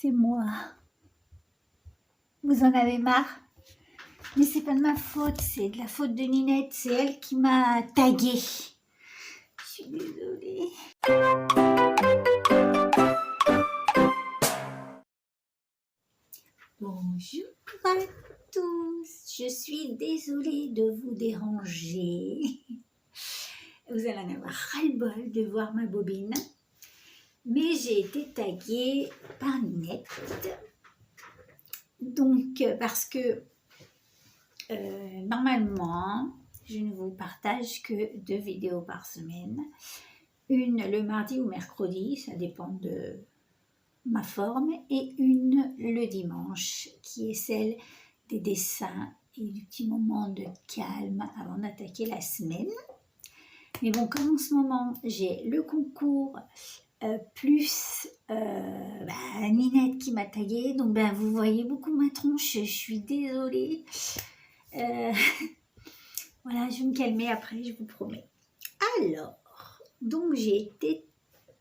c'est moi. Vous en avez marre? Mais c'est pas de ma faute, c'est de la faute de Ninette, c'est elle qui m'a taguée. Je suis désolée. Bonjour à tous, je suis désolée de vous déranger. Vous allez en avoir ras-le-bol de voir ma bobine. Mais j'ai été taguée par Ninette. Donc, parce que normalement, je ne vous partage que 2 vidéos par semaine. Une le mardi ou mercredi, ça dépend de ma forme, et une le dimanche, qui est celle des dessins et du petit moment de calme avant d'attaquer la semaine. Mais bon, comme en ce moment, j'ai le concours plus Ninette qui m'a taguée, donc vous voyez beaucoup ma tronche, je suis désolée. Voilà, je vais me calmer après, je vous promets. Alors, donc j'ai été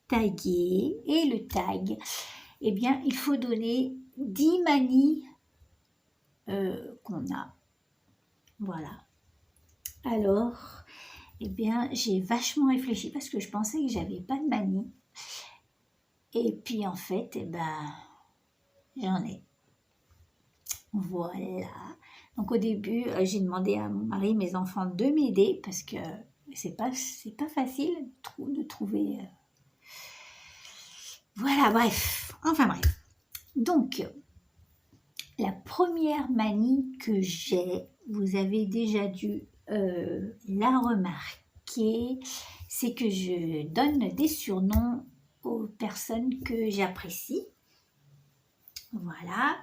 taguée, et le tag, eh bien, il faut donner 10 manies qu'on a. Voilà. Alors, eh bien, j'ai vachement réfléchi parce que je pensais que j'avais pas de manie. Et puis, en fait, eh ben, j'en ai. Voilà. Donc, au début, j'ai demandé à mon mari, mes enfants, de m'aider parce que c'est pas facile de trouver. Voilà, bref. Enfin, bref. Donc, la première manie que j'ai, vous avez déjà dû la remarquer, c'est que je donne des surnoms aux personnes que j'apprécie. Voilà.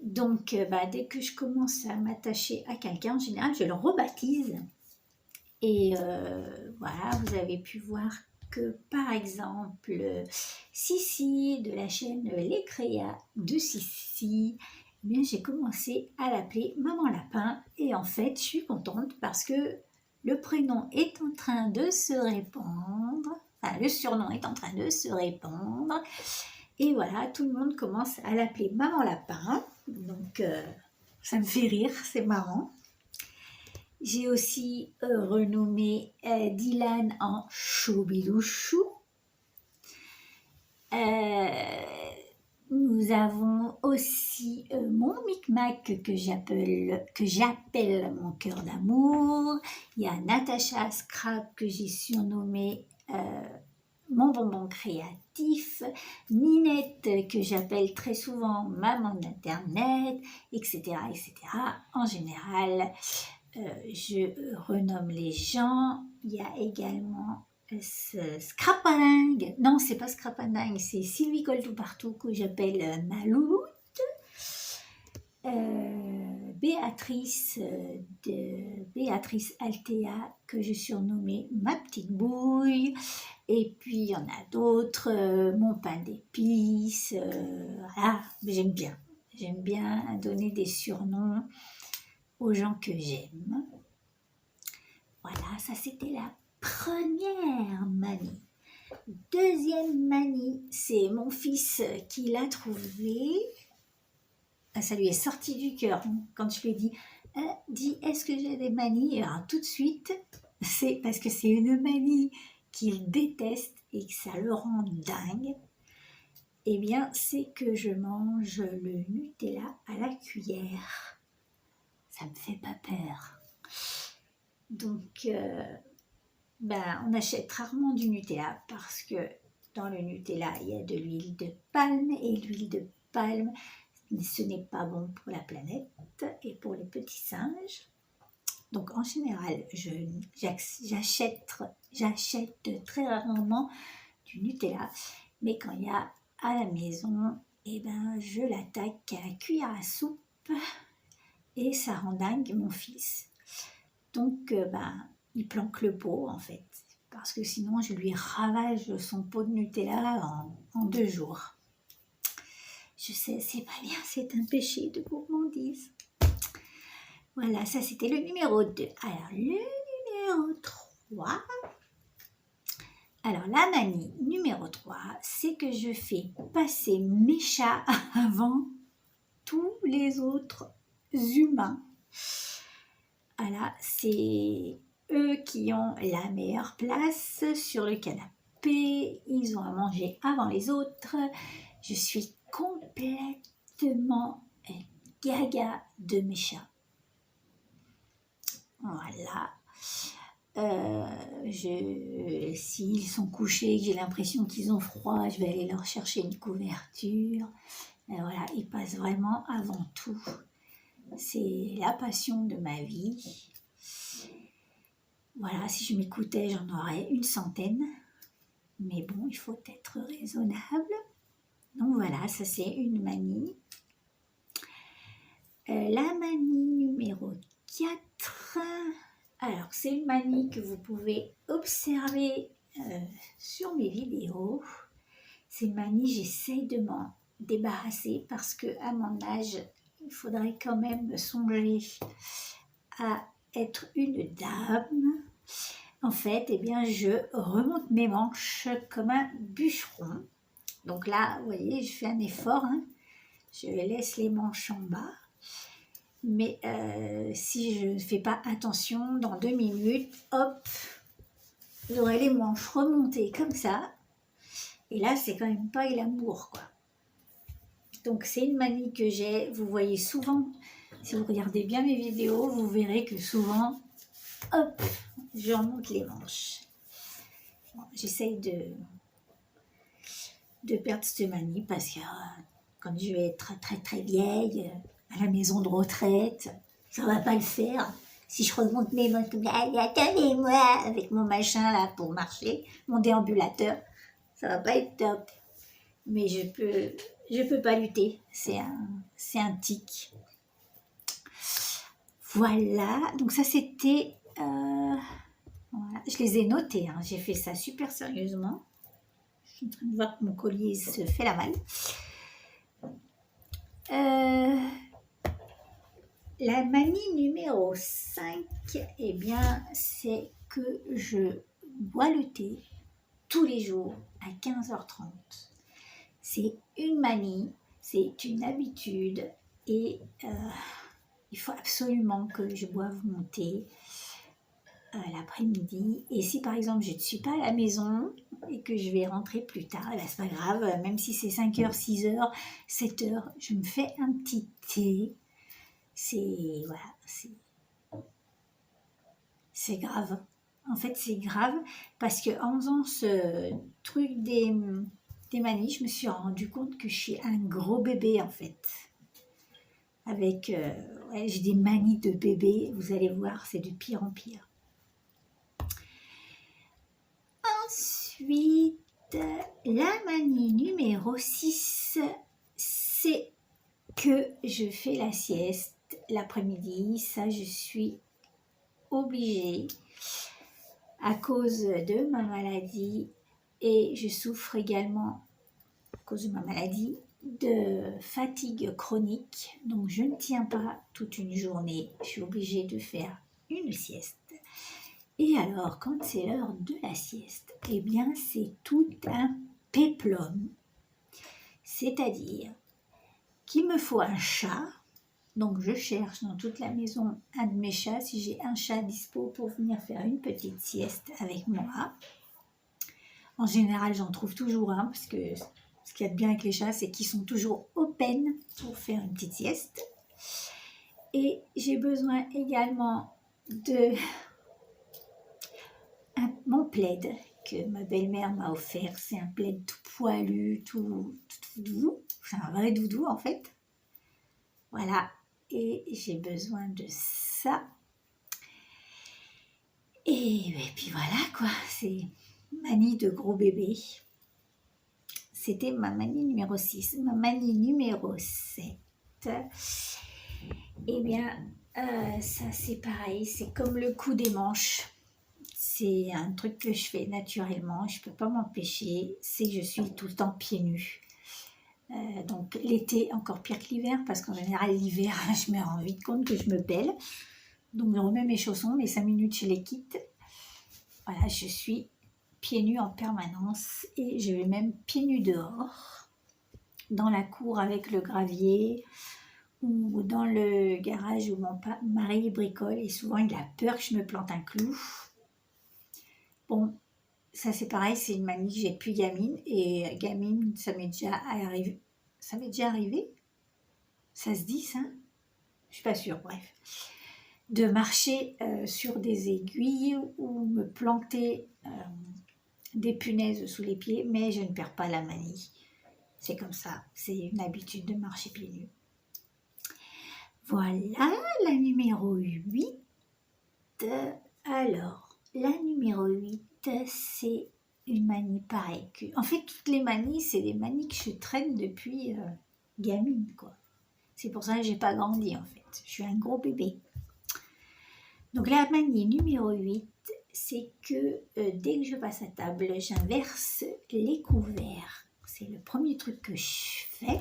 Donc, dès que je commence à m'attacher à quelqu'un, en général, je le rebaptise. Et voilà, vous avez pu voir que, par exemple, Sissi de la chaîne Les Créas de Sissi, eh bien, j'ai commencé à l'appeler Maman Lapin. Et en fait, je suis contente parce que le prénom est en train de se répandre. Enfin, le surnom est en train de se répandre. Et voilà, tout le monde commence à l'appeler Maman Lapin. Donc, ça me fait rire, c'est marrant. J'ai aussi renommé Dylan en Choubidouchou. Nous avons aussi mon Micmac que j'appelle mon cœur d'amour. Il y a Natacha Scrap que j'ai surnommé mon bonbon créatif, Ninette que j'appelle très souvent maman d'internet, etc., etc. En général, je renomme les gens. Il y a également Scrapadingue. Non, c'est pas Scrapadingue, c'est Sylvie Coltou-Partout que j'appelle ma louloute. Béatrice de Béatrice Altea que je surnommais ma petite bouille. Et puis il y en a d'autres, mon pain d'épices. Voilà, j'aime bien donner des surnoms aux gens que j'aime. Voilà, ça c'était la première manie. Deuxième manie, c'est mon fils qui l'a trouvé. Ça lui est sorti du cœur quand je lui ai dit dis, est-ce que j'ai des manies? Et alors tout de suite, c'est parce que c'est une manie qu'il déteste et que ça le rend dingue. Eh bien, c'est que je mange le Nutella à la cuillère. Ça me fait pas peur. Donc, on achète rarement du Nutella parce que dans le Nutella, il y a de l'huile de palme et l'huile de palme, ce n'est pas bon pour la planète et pour les petits singes. Donc, en général, j'achète très rarement du Nutella, mais quand il y a à la maison, je l'attaque à la cuillère à soupe et ça rend dingue mon fils. Donc, il planque le pot en fait, parce que sinon je lui ravage son pot de Nutella en 2 jours. Je sais, c'est pas bien, c'est un péché de gourmandise. Voilà, ça c'était le numéro 2. Alors, le numéro 3. Alors, la manie numéro numéro 3, c'est que je fais passer mes chats avant tous les autres humains. Voilà, c'est eux qui ont la meilleure place sur le canapé. Ils ont à manger avant les autres. Je suis complètement gaga de mes chats. Voilà. S'ils sont couchés, j'ai l'impression qu'ils ont froid, je vais aller leur chercher une couverture. Voilà, ils passent vraiment avant tout. C'est la passion de ma vie. Voilà, si je m'écoutais, j'en aurais une centaine. Mais bon, il faut être raisonnable. Donc voilà, ça c'est une manie. La manie numéro 4, alors c'est une manie que vous pouvez observer sur mes vidéos. C'est une manie, j'essaye de m'en débarrasser parce qu'à mon âge, il faudrait quand même songer à être une dame. En fait, eh bien, je remonte mes manches comme un bûcheron. Donc là, vous voyez, je fais un effort. Hein. Je laisse les manches en bas. Mais si je ne fais pas attention, dans 2 minutes, hop, j'aurai les manches remontées comme ça. Et là, c'est quand même pas glamour, quoi. Donc, c'est une manie que j'ai. Vous voyez souvent, si vous regardez bien mes vidéos, vous verrez que souvent, hop, je remonte les manches. Bon, j'essaye de perdre cette manie parce que quand je vais être très très vieille, à la maison de retraite, ça va pas le faire. Si je remonte mes mains comme attendez-moi avec mon machin là pour marcher, mon déambulateur, ça va pas être top. Mais je peux pas lutter. C'est un tic. Voilà. Donc ça c'était, voilà. Je les ai notés. Hein. J'ai fait ça super sérieusement. Je suis en train de voir que mon collier se fait la malle. La manie numéro 5, eh bien, c'est que je bois le thé tous les jours à 15h30. C'est une manie, c'est une habitude et il faut absolument que je boive mon thé l'après-midi. Et si par exemple je ne suis pas à la maison et que je vais rentrer plus tard, eh bien, c'est pas grave, même si c'est 5h, 6h, 7h, je me fais un petit thé. C'est grave. En fait, c'est grave parce qu'en faisant ce truc des manies, je me suis rendu compte que je suis un gros bébé en fait. Avec, j'ai des manies de bébé, vous allez voir, c'est de pire en pire. Ensuite, la manie numéro 6, c'est que je fais la sieste l'après-midi. Ça, je suis obligée à cause de ma maladie et je souffre également à cause de ma maladie de fatigue chronique. Donc, je ne tiens pas toute une journée. Je suis obligée de faire une sieste. Et alors, quand c'est l'heure de la sieste, eh bien, c'est tout un péplum. C'est-à-dire qu'il me faut un chat. Donc, je cherche dans toute la maison un de mes chats, si j'ai un chat dispo pour venir faire une petite sieste avec moi. En général, j'en trouve toujours un, parce que ce qu'il y a de bien avec les chats, c'est qu'ils sont toujours open pour faire une petite sieste. Et j'ai besoin également de mon plaid que ma belle-mère m'a offert. C'est un plaid tout poilu, tout doux. C'est un vrai doudou en fait. Voilà. Et j'ai besoin de ça. Et puis voilà quoi, c'est manie de gros bébé. C'était ma manie numéro 6. Ma manie numéro 7. Eh bien, ça c'est pareil, c'est comme le coup des manches. C'est un truc que je fais naturellement, je ne peux pas m'empêcher, c'est que je suis tout le temps pieds nus. Donc l'été, encore pire que l'hiver, parce qu'en général l'hiver, je me rends vite compte que je me pèle. Donc je remets mes chaussons, mes 5 minutes je les quitte. Voilà, je suis pieds nus en permanence et je vais même pieds nus dehors, dans la cour avec le gravier ou dans le garage où mon mari bricole et souvent il a peur que je me plante un clou. Bon, ça c'est pareil, c'est une manie que j'ai depuis gamine et gamine, ça m'est déjà arrivé. Ça m'est déjà arrivé? Ça se dit ça? Je suis pas sûre, bref. De marcher sur des aiguilles ou me planter des punaises sous les pieds, mais je ne perds pas la manie. C'est comme ça, c'est une habitude de marcher pieds nus. Voilà, la numéro 8. Alors, la numéro 8, c'est une manie pareille. En fait, toutes les manies, c'est des manies que je traîne depuis gamine, quoi. C'est pour ça que j'ai pas grandi, en fait. Je suis un gros bébé. Donc, la manie numéro 8, c'est que dès que je passe à table, j'inverse les couverts. C'est le premier truc que je fais.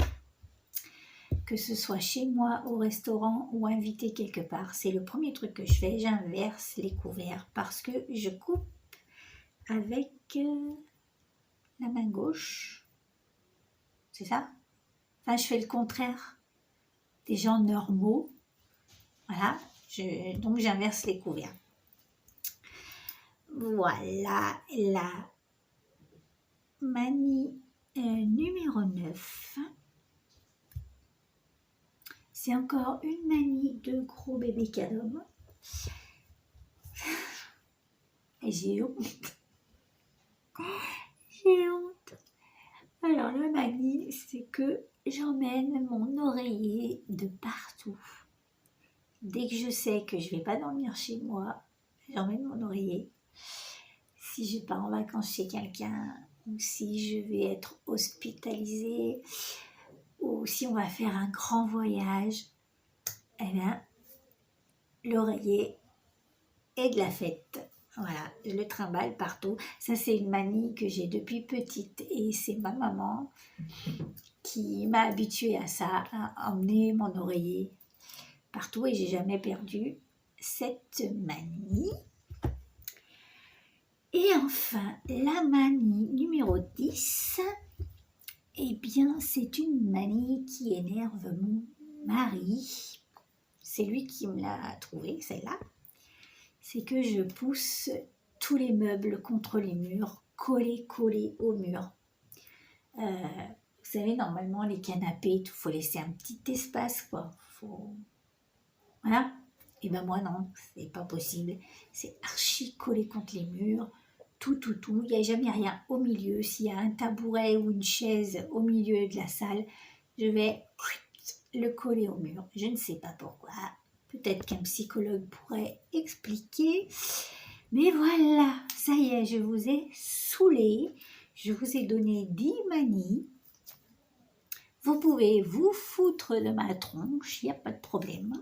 Que ce soit chez moi, au restaurant ou invité quelque part, c'est le premier truc que je fais, j'inverse les couverts parce que je coupe avec la main gauche. C'est ça? Enfin, je fais le contraire des gens normaux. Voilà, donc j'inverse les couverts. Voilà la manie numéro 9. C'est encore une manie de gros bébé cadom. Et j'ai honte. J'ai honte. Alors la manie, c'est que j'emmène mon oreiller de partout. Dès que je sais que je ne vais pas dormir chez moi, j'emmène mon oreiller. Si je pars en vacances chez quelqu'un, ou si je vais être hospitalisée, ou si on va faire un grand voyage, eh bien, l'oreiller est de la fête. Voilà, je le trimballe partout. Ça, c'est une manie que j'ai depuis petite et c'est ma maman qui m'a habituée à ça, à emmener mon oreiller partout et j'ai jamais perdu cette manie. Et enfin, la manie numéro 10, eh bien, c'est une manie qui énerve mon mari. C'est lui qui me l'a trouvée, celle-là. C'est que je pousse tous les meubles contre les murs, collés au mur. Vous savez, normalement, les canapés, il faut laisser un petit espace, quoi. Voilà. Et ben moi, non, c'est pas possible. C'est archi collé contre les murs. Tout. Il n'y a jamais rien au milieu. S'il y a un tabouret ou une chaise au milieu de la salle, je vais le coller au mur. Je ne sais pas pourquoi. Peut-être qu'un psychologue pourrait expliquer. Mais voilà, ça y est, je vous ai saoulé. Je vous ai donné 10 manies. Vous pouvez vous foutre de ma tronche, il n'y a pas de problème.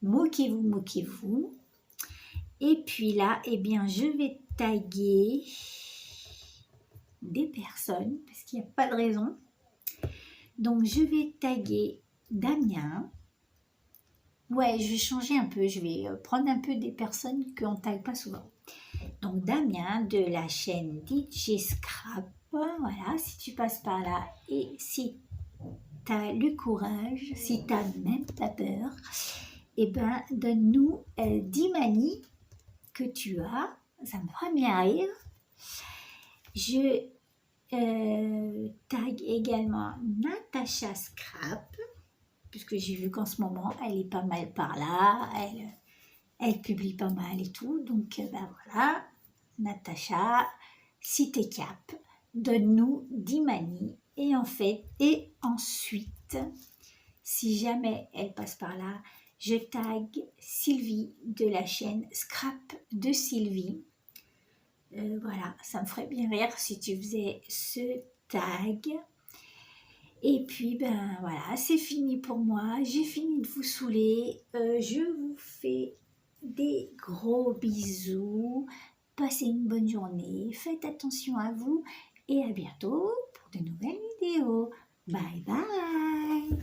Moquez-vous. Et puis là, eh bien, je vais taguer des personnes, parce qu'il n'y a pas de raison. Donc, je vais taguer Damien. Ouais, je vais changer un peu, je vais prendre un peu des personnes qu'on ne tague pas souvent. Donc, Damien de la chaîne DJ Scrap. Voilà, si tu passes par là et si tu as le courage, si tu n'as même pas peur, eh ben, donne-nous 10 manies que tu as. Ça me fera bien rire. Je tag également Natacha Scrap, puisque j'ai vu qu'en ce moment, elle est pas mal par là. Elle publie pas mal et tout. Donc, ben voilà. Natacha, si t'es cap, donne-nous 10 manies. Et ensuite, si jamais elle passe par là, je tag Sylvie de la chaîne Scrap de Sylvie. Voilà, ça me ferait bien rire si tu faisais ce tag. Et puis, ben voilà, c'est fini pour moi. J'ai fini de vous saouler. Je vous fais des gros bisous. Passez une bonne journée. Faites attention à vous. Et à bientôt pour de nouvelles vidéos. Bye bye.